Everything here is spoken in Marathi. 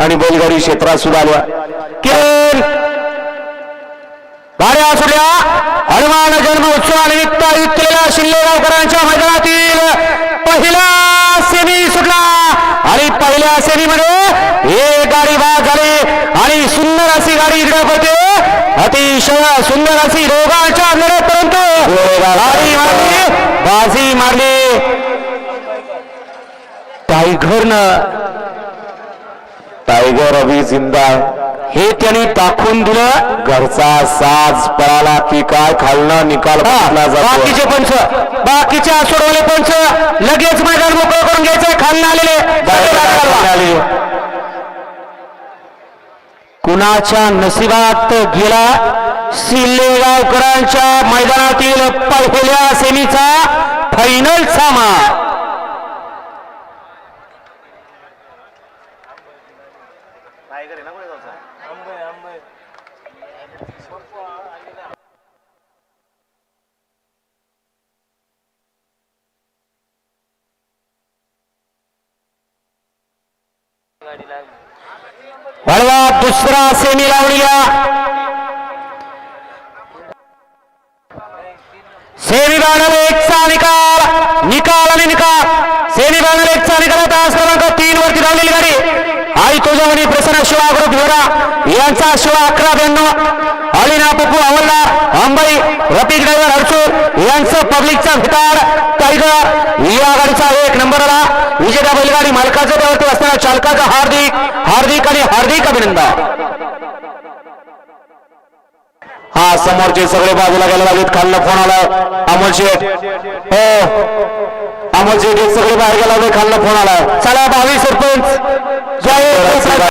आणि बैलगाडी क्षेत्रात सुद्धा आल्या किरण गाड्या सुटल्या हनुमान जन्म उत्सवानिमित्त केलेल्या शिल्ले गावकरांच्या मैदानातील पहिला सेमी सुटला आणि पहिल्या सेमीमध्ये एक गाडी बाद झाली आणि सुंदर अशी गाडी इकडे पडते अतिशय सुंदर अशी दोघांच्या लढतपर्यंत गाडी मारली बाजी मारली टायगर अभि जिंदा हे त्यांनी दाखवून दिलं घरचा साज पळाला की काय खालना निकाल बाकीचे पंच बाकीचे सोडवले पंच लगेच मैदान मोकळं करून घ्यायचं खालना आलेले कुणाच्या नशिबात गेला सिल्लेगावकरांच्या मैदानातील पहिल्या सेमीचा फायनल सामना वळवा दुसरा सेमी लावणीला सेमी बांधल एकचा निकाल आणि निकाल सेमी बांधल एकचा निकाल तास क्रमांक 3 वरती धावलेली गाडी आई तुझ्यावणी प्रसन्न शिवा ग्रुप भिवरा यांचा शिवा 1192 अलिना पप्पू हवलदार अंबाई रफिक ड्रायव्हर हरसूर यांचं पब्लिकचा भिताड टायगर या गाडीचा 1 नंबर आला विजेता बैलगाडी मालकाच्या त्यावरती असणाऱ्या चालकाचं हार्दिक अभिनंदन हा समोरचे सगळे बाजूला गेला लागेल खालना फोन आला अमोल शेठ हो अमोल शेठ सगळे बाहेर गेला खालना फोन आला चला 22 सरपंच जय